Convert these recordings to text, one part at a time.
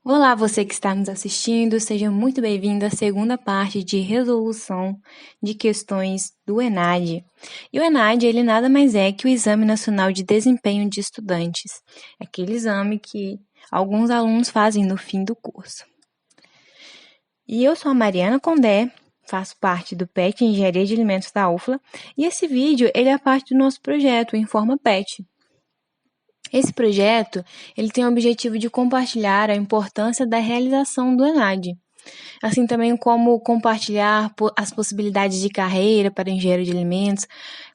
Olá, você que está nos assistindo, seja muito bem-vindo à segunda parte de resolução de questões do ENAD. E o ENAD, ele nada mais é que o Exame Nacional de Desempenho de Estudantes, aquele exame que alguns alunos fazem no fim do curso. E eu sou a Mariana Condé, faço parte do PET Engenharia de Alimentos da UFLA, e esse vídeo ele é parte do nosso projeto Informa PET. Esse projeto ele tem o objetivo de compartilhar a importância da realização do ENAD, assim também como compartilhar as possibilidades de carreira para engenheiro de alimentos,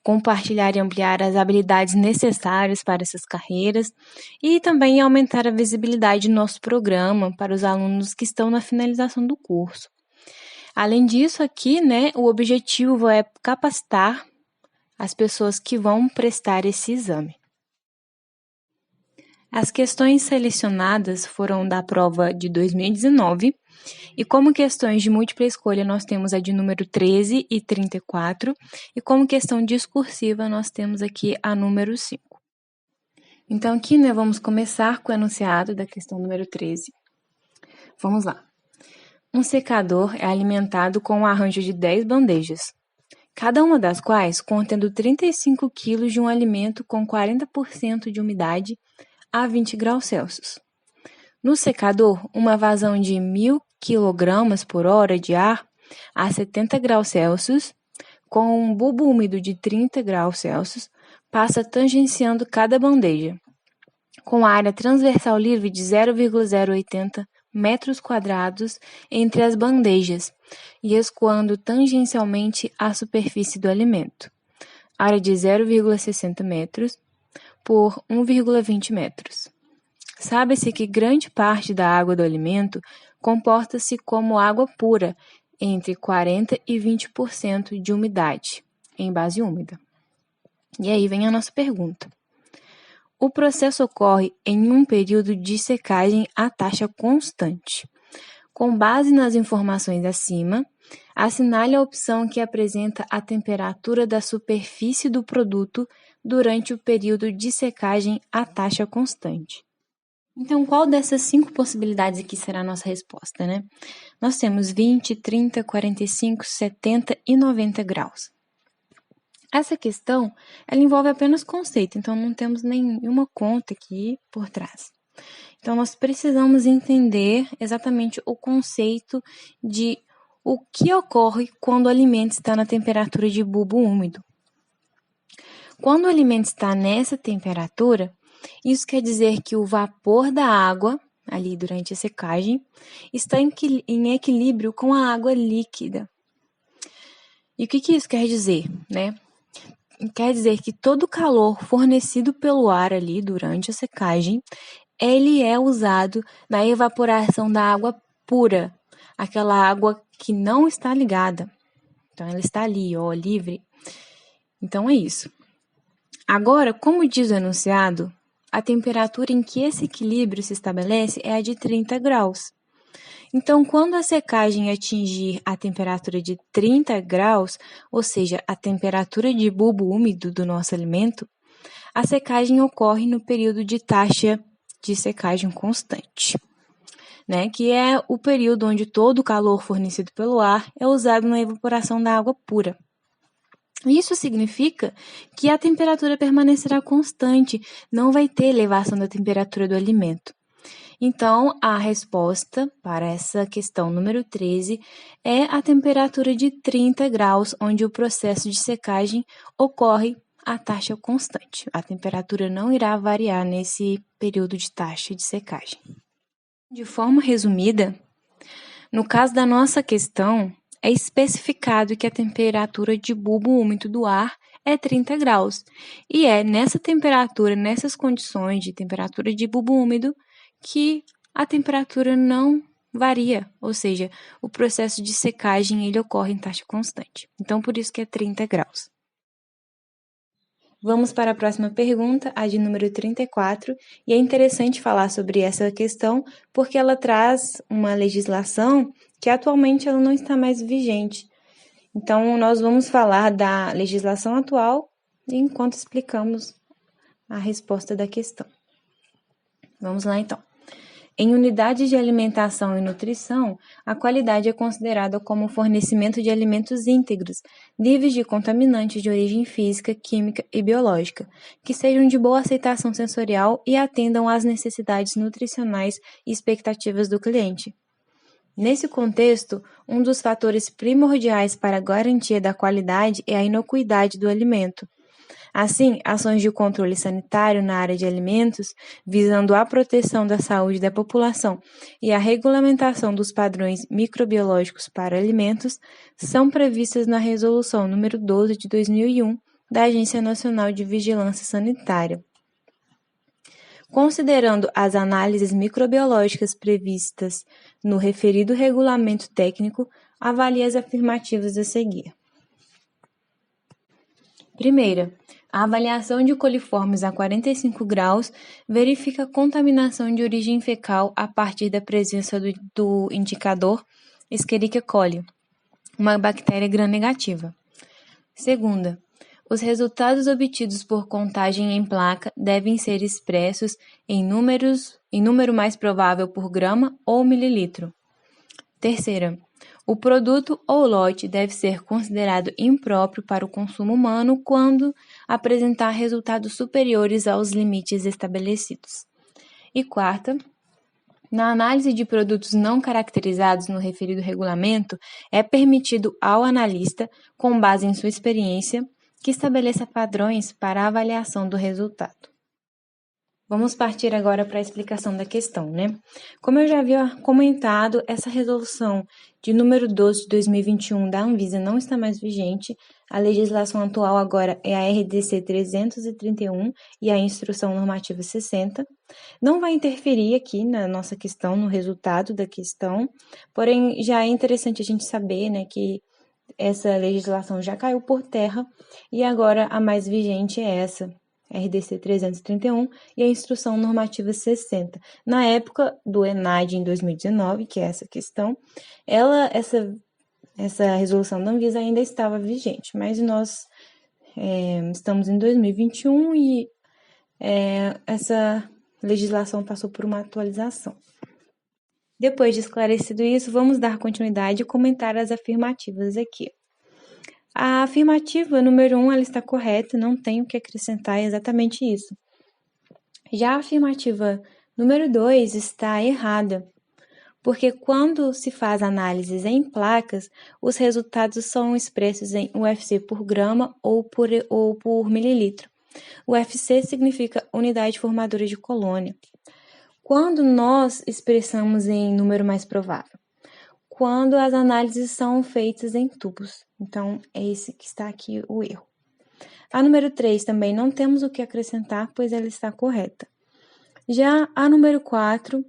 compartilhar e ampliar as habilidades necessárias para essas carreiras e também aumentar a visibilidade do nosso programa para os alunos que estão na finalização do curso. Além disso, aqui, o objetivo é capacitar as pessoas que vão prestar esse exame. As questões selecionadas foram da prova de 2019 e como questões de múltipla escolha nós temos a de número 13 e 34 e como questão discursiva nós temos aqui a número 5. Então aqui vamos começar com o enunciado da questão número 13. Vamos lá. Um secador é alimentado com um arranjo de 10 bandejas, cada uma das quais contendo 35 kg de um alimento com 40% de umidade a 20 graus Celsius. No secador, uma vazão de 1.000 kg por hora de ar a 70 graus Celsius, com um bulbo úmido de 30 graus Celsius, passa tangenciando cada bandeja, com área transversal livre de 0,080 metros quadrados entre as bandejas e escoando tangencialmente à superfície do alimento, área de 0,60 metros por 1,20 metros. Sabe-se que grande parte da água do alimento comporta-se como água pura, entre 40% e 20% de umidade, em base úmida. E aí vem a nossa pergunta. O processo ocorre em um período de secagem a taxa constante. Com base nas informações acima, assinale a opção que apresenta a temperatura da superfície do produto durante o período de secagem a taxa constante. Então, qual dessas 5 possibilidades aqui será a nossa resposta, Nós temos 20, 30, 45, 70 e 90 graus. Essa questão, ela envolve apenas conceito, então não temos nenhuma conta aqui por trás. Então, nós precisamos entender exatamente o conceito de o que ocorre quando o alimento está na temperatura de bulbo úmido. Quando o alimento está nessa temperatura, isso quer dizer que o vapor da água, ali durante a secagem, está em equilíbrio com a água líquida. E o que isso quer dizer, Quer dizer que todo o calor fornecido pelo ar ali durante a secagem, ele é usado na evaporação da água pura, aquela água que não está ligada. Então, ela está ali, livre. Então, é isso. Agora, como diz o enunciado, a temperatura em que esse equilíbrio se estabelece é a de 30 graus. Então, quando a secagem atingir a temperatura de 30 graus, ou seja, a temperatura de bulbo úmido do nosso alimento, a secagem ocorre no período de taxa de secagem constante, que é o período onde todo o calor fornecido pelo ar é usado na evaporação da água pura. Isso significa que a temperatura permanecerá constante, não vai ter elevação da temperatura do alimento. Então, a resposta para essa questão número 13 é a temperatura de 30 graus, onde o processo de secagem ocorre a taxa constante. A temperatura não irá variar nesse período de taxa de secagem. De forma resumida, no caso da nossa questão, é especificado que a temperatura de bulbo úmido do ar é 30 graus. E é nessa temperatura, nessas condições de temperatura de bulbo úmido, que a temperatura não varia, ou seja, o processo de secagem ele ocorre em taxa constante. Então, por isso que é 30 graus. Vamos para a próxima pergunta, a de número 34, e é interessante falar sobre essa questão porque ela traz uma legislação que atualmente ela não está mais vigente. Então, nós vamos falar da legislação atual enquanto explicamos a resposta da questão. Vamos lá, então. Em unidades de alimentação e nutrição, a qualidade é considerada como o fornecimento de alimentos íntegros, livres de contaminantes de origem física, química e biológica, que sejam de boa aceitação sensorial e atendam às necessidades nutricionais e expectativas do cliente. Nesse contexto, um dos fatores primordiais para a garantia da qualidade é a inocuidade do alimento. Assim, ações de controle sanitário na área de alimentos, visando a proteção da saúde da população e a regulamentação dos padrões microbiológicos para alimentos, são previstas na Resolução número 12 de 2001 da Agência Nacional de Vigilância Sanitária. Considerando as análises microbiológicas previstas no referido regulamento técnico, avalie as afirmativas a seguir. Primeira, a avaliação de coliformes a 45 graus verifica a contaminação de origem fecal a partir da presença do indicador Escherichia coli, uma bactéria gram-negativa. Segunda, os resultados obtidos por contagem em placa devem ser expressos em número mais provável por grama ou mililitro. Terceira, o produto ou lote deve ser considerado impróprio para o consumo humano quando apresentar resultados superiores aos limites estabelecidos. E quarta, na análise de produtos não caracterizados no referido regulamento, é permitido ao analista, com base em sua experiência, que estabeleça padrões para a avaliação do resultado. Vamos partir agora para a explicação da questão, né? Como eu já havia comentado, essa resolução de número 12 de 2021 da Anvisa não está mais vigente. A legislação atual agora é a RDC 331 e a Instrução Normativa 60. Não vai interferir aqui na nossa questão, no resultado da questão, porém já é interessante a gente saber, né, que essa legislação já caiu por terra e agora a mais vigente é essa, RDC 331 e a Instrução Normativa 60. Na época do ENAD em 2019, que é essa questão, essa resolução da Anvisa ainda estava vigente, mas nós estamos em 2021 e essa legislação passou por uma atualização. Depois de esclarecido isso, vamos dar continuidade e comentar as afirmativas aqui. A afirmativa número 1, ela está correta, não tenho o que acrescentar, é exatamente isso. Já a afirmativa número 2 está errada, porque quando se faz análises em placas, os resultados são expressos em UFC por grama ou por mililitro. O UFC significa unidade formadora de colônia. Quando nós expressamos em número mais provável? Quando as análises são feitas em tubos. Então, é esse que está aqui o erro. A número 3 também não temos o que acrescentar, pois ela está correta. Já a número 4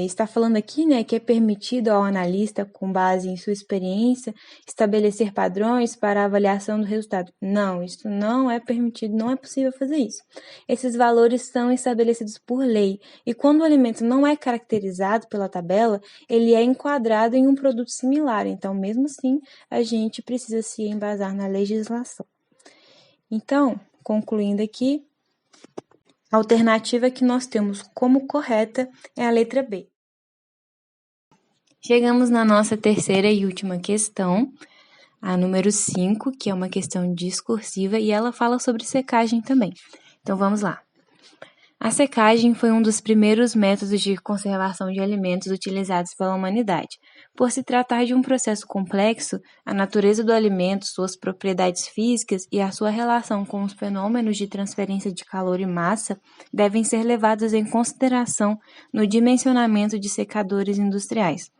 está falando aqui, né, que é permitido ao analista, com base em sua experiência, estabelecer padrões para a avaliação do resultado. Não, isso não é permitido, não é possível fazer isso. Esses valores são estabelecidos por lei, e quando o alimento não é caracterizado pela tabela, ele é enquadrado em um produto similar. Então, mesmo assim, a gente precisa se embasar na legislação. Então, concluindo aqui, a alternativa que nós temos como correta é a letra B. Chegamos na nossa terceira e última questão, a número 5, que é uma questão discursiva e ela fala sobre secagem também. Então vamos lá. A secagem foi um dos primeiros métodos de conservação de alimentos utilizados pela humanidade. Por se tratar de um processo complexo, a natureza do alimento, suas propriedades físicas e a sua relação com os fenômenos de transferência de calor e massa devem ser levados em consideração no dimensionamento de secadores industriais.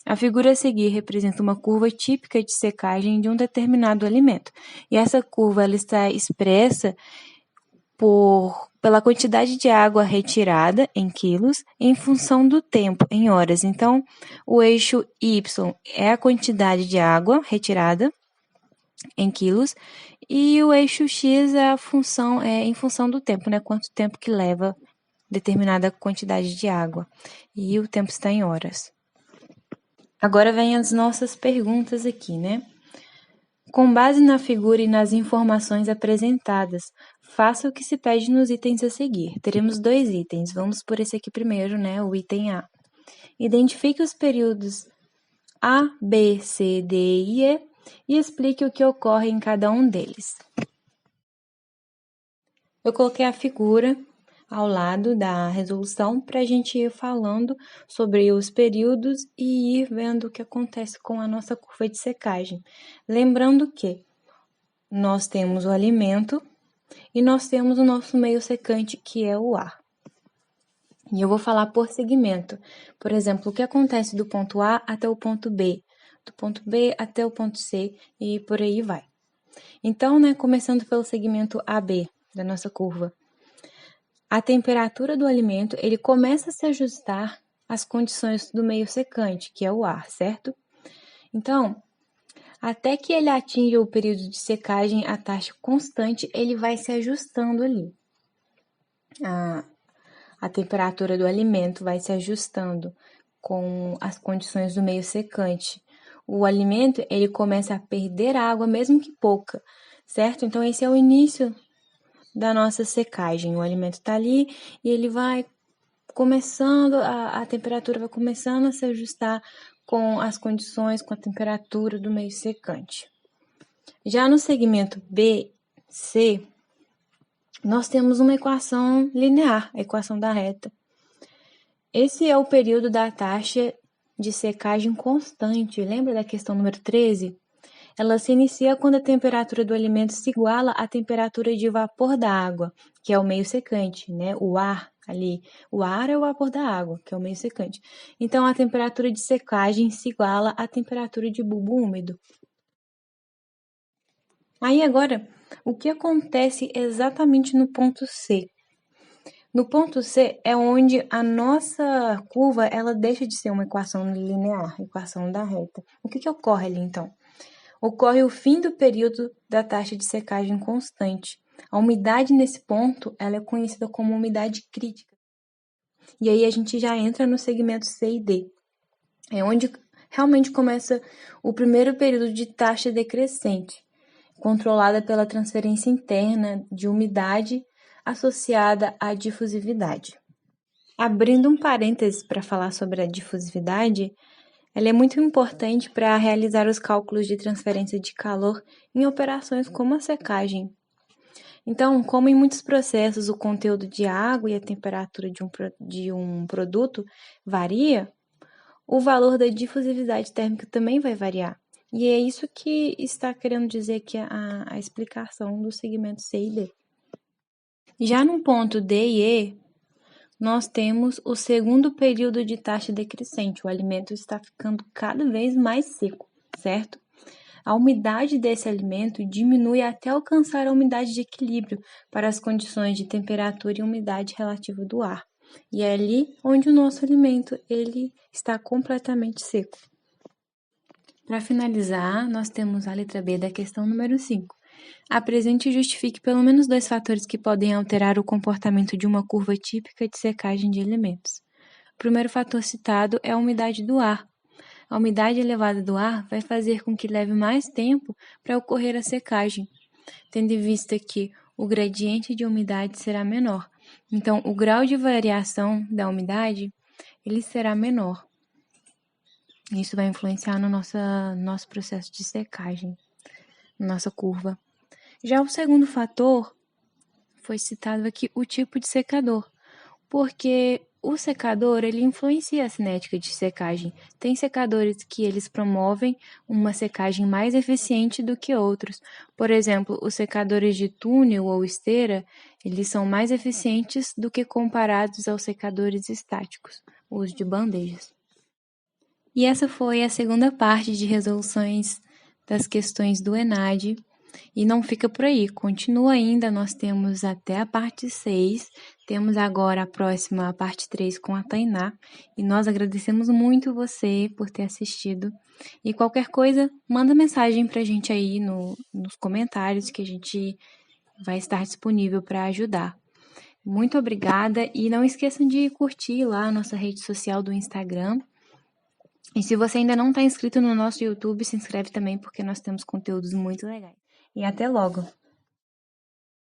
A figura a seguir representa uma curva típica de secagem de um determinado alimento, e essa curva ela está expressa pela quantidade de água retirada em quilos em função do tempo em horas. Então, o eixo Y é a quantidade de água retirada em quilos e o eixo X é em função do tempo, né? Quanto tempo que leva determinada quantidade de água. E o tempo está em horas. Agora vem as nossas perguntas aqui, né? Com base na figura e nas informações apresentadas, Faça o que se pede nos itens a seguir. Teremos 2 itens. Vamos por esse aqui primeiro, né? O item A. Identifique os períodos A, B, C, D e E e explique o que ocorre em cada um deles. Eu coloquei a figura ao lado da resolução para a gente ir falando sobre os períodos e ir vendo o que acontece com a nossa curva de secagem. Lembrando que nós temos o alimento e nós temos o nosso meio secante, que é o ar. E eu vou falar por segmento. Por exemplo, o que acontece do ponto A até o ponto B, do ponto B até o ponto C e por aí vai. Então, começando pelo segmento AB da nossa curva, a temperatura do alimento, ele começa a se ajustar às condições do meio secante, que é o ar, certo? Então, até que ele atinja o período de secagem, a taxa constante, ele vai se ajustando ali. A temperatura do alimento vai se ajustando com as condições do meio secante. O alimento, ele começa a perder água, mesmo que pouca, certo? Então, esse é o início da nossa secagem. O alimento está ali e ele vai começando, a temperatura vai começando a se ajustar com as condições, com a temperatura do meio secante. Já no segmento B, C, nós temos uma equação linear, a equação da reta. Esse é o período da taxa de secagem constante. Lembra da questão número 13? Ela se inicia quando a temperatura do alimento se iguala à temperatura de vapor da água, que é o meio secante, né? O ar ali. O ar é o vapor da água, que é o meio secante. Então, a temperatura de secagem se iguala à temperatura de bulbo úmido. Aí, agora, o que acontece exatamente no ponto C? No ponto C é onde a nossa curva ela deixa de ser uma equação linear, equação da reta. O que ocorre ali, então? Ocorre o fim do período da taxa de secagem constante. A umidade nesse ponto ela é conhecida como umidade crítica. E aí a gente já entra no segmento C e D. É onde realmente começa o primeiro período de taxa decrescente, controlada pela transferência interna de umidade associada à difusividade. Abrindo um parêntese para falar sobre a difusividade, ela é muito importante para realizar os cálculos de transferência de calor em operações como a secagem. Então, como em muitos processos o conteúdo de água e a temperatura de um produto varia, o valor da difusividade térmica também vai variar. E é isso que está querendo dizer aqui a explicação do segmento C e D. Já no ponto D e E, nós temos o segundo período de taxa decrescente. O alimento está ficando cada vez mais seco, certo? A umidade desse alimento diminui até alcançar a umidade de equilíbrio para as condições de temperatura e umidade relativa do ar. E é ali onde o nosso alimento ele está completamente seco. Para finalizar, nós temos a letra B da questão número 5. Apresente e justifique pelo menos 2 fatores que podem alterar o comportamento de uma curva típica de secagem de alimentos. O primeiro fator citado é a umidade do ar. A umidade elevada do ar vai fazer com que leve mais tempo para ocorrer a secagem, tendo em vista que o gradiente de umidade será menor. Então, o grau de variação da umidade ele será menor. Isso vai influenciar no nosso processo de secagem, nossa curva. Já o segundo fator foi citado aqui o tipo de secador, porque o secador ele influencia a cinética de secagem. Tem secadores que eles promovem uma secagem mais eficiente do que outros. Por exemplo, os secadores de túnel ou esteira, eles são mais eficientes do que comparados aos secadores estáticos, os de bandejas. E essa foi a segunda parte de resoluções das questões do ENAD. E não fica por aí, continua ainda, nós temos até a parte 6, temos agora a próxima, a parte 3 com a Tainá, e nós agradecemos muito você por ter assistido. E qualquer coisa, manda mensagem pra gente aí nos comentários que a gente vai estar disponível para ajudar. Muito obrigada e não esqueçam de curtir lá a nossa rede social do Instagram. E se você ainda não está inscrito no nosso YouTube, se inscreve também porque nós temos conteúdos muito legais. E até logo!